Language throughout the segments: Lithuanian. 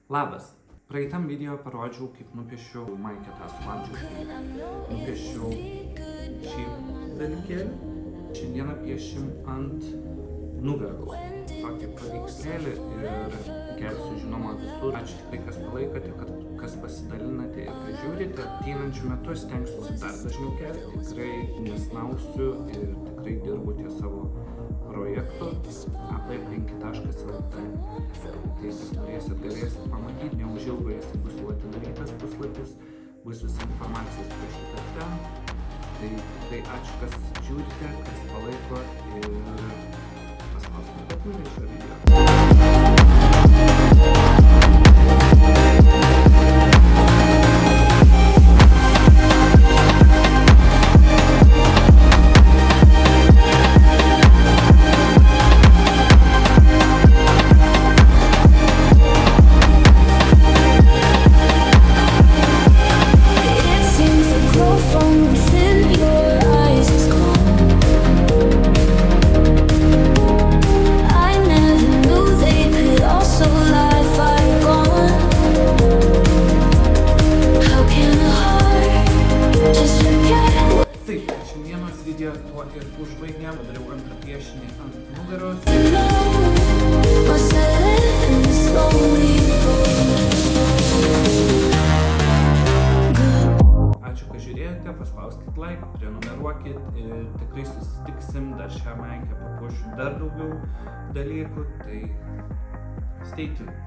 Labas. Praeitam video parodžiau, kaip nupiešiau maikę tą suvalčiau. Nupiešiau šį dalykėlį. Šiandieną piešim ant nugaros. Tokį paveikslėlį ir kelsiu žinoma visur. Ačiū tikrai, kas palaikote, kas pasidalinate ir kas žiūrite. Ateinančių metų stengsiuosi dar dažniau kelti. Tikrai nesnausiu ir tikrai dirbu ties savo projektu ap5.lt. Tai galėsit pamatyti, neužilgo jis bus jau atidarytas puslapis, bus visa informacija parašyta ten. Tai ačiū, kas žiūrite, kas palaiko ir paspauskite plūdį šio video. Video tuo ir užbaigėm, padariau antrą piešinį ant nugaros. Ačiū, kad žiūrėjote, paspauskit like, prenumeruokit ir tikrai susitiksim, dar šią maikę papuošiu dar daugiau dalykų, tai stay tuned.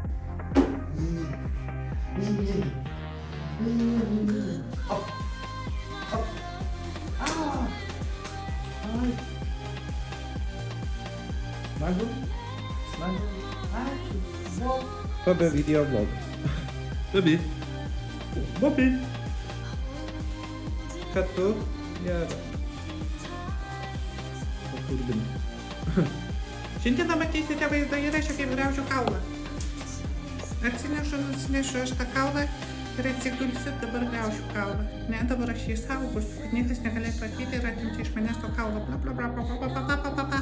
Smagu. Ačiū. Tobie video vlog. Bobby. Kad tu? Gerai. Pakurdinu. Šiandieną matysite vaizdo įrašą, kaip graužiu kaulą. Atsinešu aš tą kaulą ir atsigulsiu, dabar graužiu kaulą. Ne, dabar aš jį saugosiu, kad niekas negalėtų ateiti ir atimti iš manęs to kaulo. Bla bla bla bla bla bla bla bla bla.